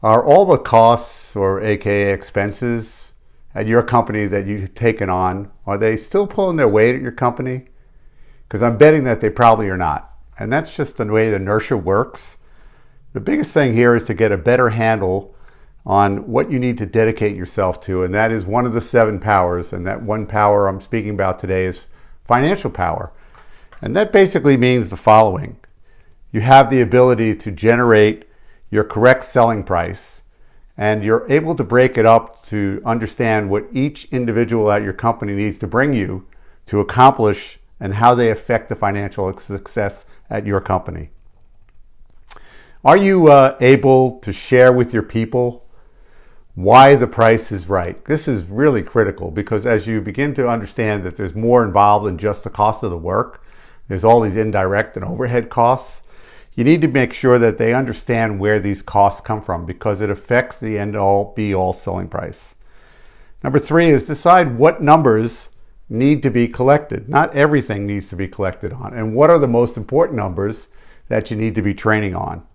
Are all the costs, or aka expenses, at your company that you've taken on, are they still pulling their weight at your company? Because I'm betting that they probably are not. And that's just the way the inertia works. The biggest thing here is to get a better handle on what you need to dedicate yourself to, and that is one of the 7 powers, and that one power I'm speaking about today is financial power. And that basically means the following. You have the ability to generate your correct selling price, and you're able to break it up to understand what each individual at your company needs to bring you to accomplish and how they affect the financial success at your company. Are you able to share with your people why the price is right? This is really critical, because as you begin to understand that there's more involved than just the cost of the work, there's all these indirect and overhead costs. You need to make sure that they understand where these costs come from, because it affects the end-all be-all selling price. Number 3 is decide what numbers need to be collected. Not everything needs to be collected on. And what are the most important numbers that you need to be training on?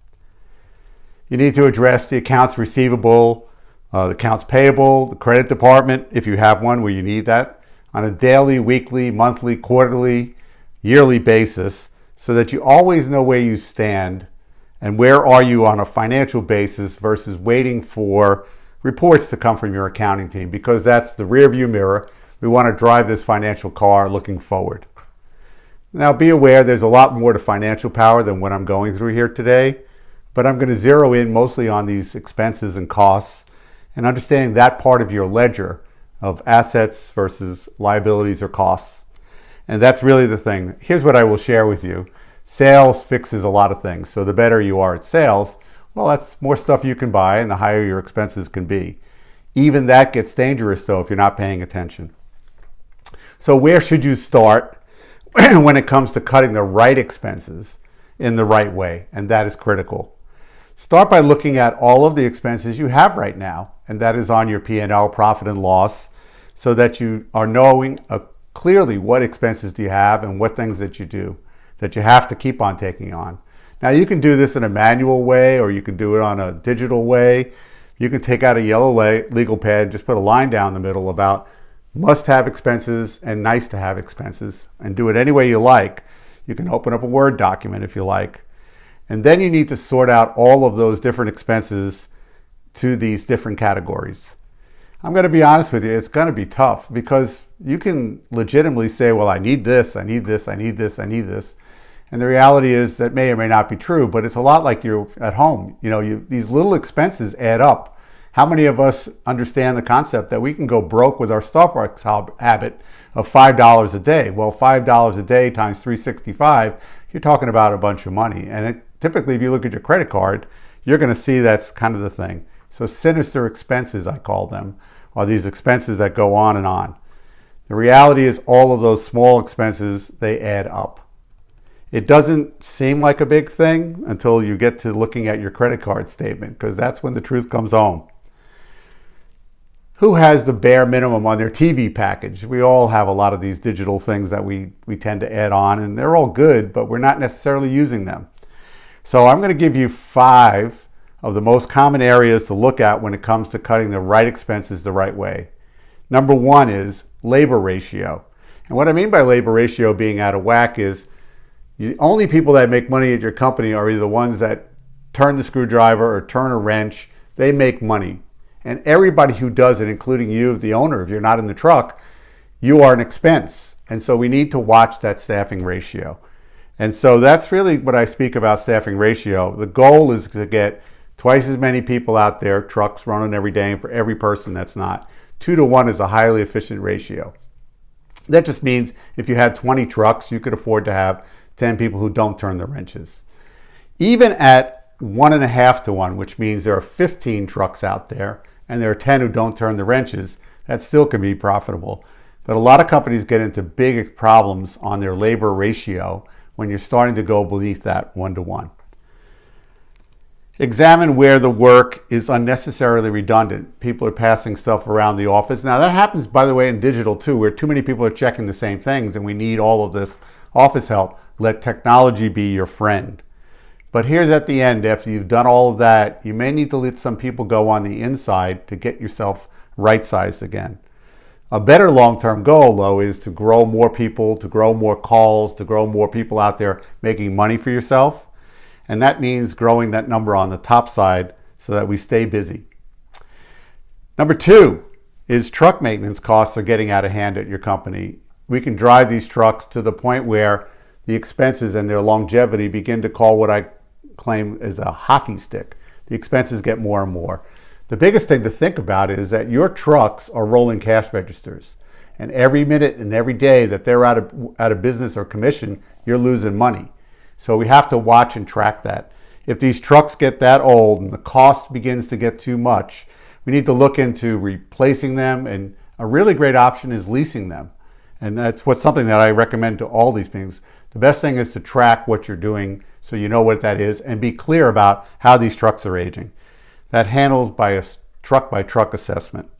You need to address the accounts receivable, the accounts payable, the credit department, if you have one where you need that, on a daily, weekly, monthly, quarterly, yearly basis, so that you always know where you stand and where are you on a financial basis versus waiting for reports to come from your accounting team, because that's the rear view mirror. We want to drive this financial car looking forward. Now be aware there's a lot more to financial power than what I'm going through here today, but I'm going to zero in mostly on these expenses and costs and understanding that part of your ledger of assets versus liabilities or costs. And that's really the thing. Here's what I will share with you. Sales fixes a lot of things. So the better you are at sales, well, that's more stuff you can buy and the higher your expenses can be. Even that gets dangerous though if you're not paying attention. So where should you start when it comes to cutting the right expenses in the right way? And that is critical. Start by looking at all of the expenses you have right now, and that is on your P&L, profit and loss, so that you are knowing clearly what expenses do you have and what things that you do that you have to keep on taking on. Now you can do this in a manual way, or you can do it on a digital way. You can take out a yellow legal pad and just put a line down the middle about must-have expenses and nice-to-have expenses, and do it any way you like. You can open up a Word document if you like. And then you need to sort out all of those different expenses to these different categories. I'm going to be honest with you, it's going to be tough, because you can legitimately say, well, I need this, I need this, I need this, I need this. And the reality is that may or may not be true, but it's a lot like you're at home. These little expenses add up. How many of us understand the concept that we can go broke with our Starbucks habit of $5 a day? Well, $5 a day times 365, you're talking about a bunch of money. And typically, if you look at your credit card, you're going to see that's kind of the thing. So sinister expenses, I call them, are these expenses that go on and on. The reality is all of those small expenses, they add up. It doesn't seem like a big thing until you get to looking at your credit card statement, because that's when the truth comes home. Who has the bare minimum on their TV package? We all have a lot of these digital things that we tend to add on, and they're all good, but we're not necessarily using them. So I'm going to give you 5 of the most common areas to look at when it comes to cutting the right expenses the right way. Number 1 is labor ratio. And what I mean by labor ratio being out of whack is the only people that make money at your company are either the ones that turn the screwdriver or turn a wrench. They make money. And everybody who does it, including you, the owner, if you're not in the truck, you are an expense. And so we need to watch that staffing ratio. And so that's really what I speak about, staffing ratio. The goal is to get twice as many people out there, trucks running every day, and for every person that's not. 2 to 1 is a highly efficient ratio. That just means if you had 20 trucks, you could afford to have 10 people who don't turn the wrenches. Even at 1.5 to 1, which means there are 15 trucks out there and there are 10 who don't turn the wrenches, that still can be profitable. But a lot of companies get into big problems on their labor ratio when you're starting to go beneath that 1 to 1. Examine where the work is unnecessarily redundant. People are passing stuff around the office. Now that happens, by the way, in digital too, where too many people are checking the same things and we need all of this office help. Let technology be your friend. But here's at the end, after you've done all of that, you may need to let some people go on the inside to get yourself right-sized again. A better long-term goal, though, is to grow more people, to grow more calls, to grow more people out there making money for yourself. And that means growing that number on the top side so that we stay busy. Number 2 is truck maintenance costs are getting out of hand at your company. We can drive these trucks to the point where the expenses and their longevity begin to call what I claim is a hockey stick. The expenses get more and more. The biggest thing to think about is that your trucks are rolling cash registers. And every minute and every day that they're out of business or commission, you're losing money. So we have to watch and track that. If these trucks get that old and the cost begins to get too much, we need to look into replacing them. And a really great option is leasing them. And that's something that I recommend to all these things. The best thing is to track what you're doing so you know what that is and be clear about how these trucks are aging. That handled by a truck-by-truck assessment.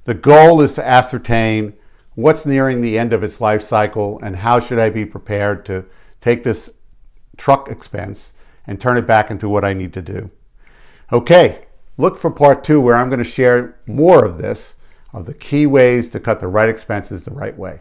The goal is to ascertain what's nearing the end of its life cycle and how should I be prepared to take this truck expense and turn it back into what I need to do. Okay, look for part 2 where I'm going to share more of this, of the key ways to cut the right expenses the right way.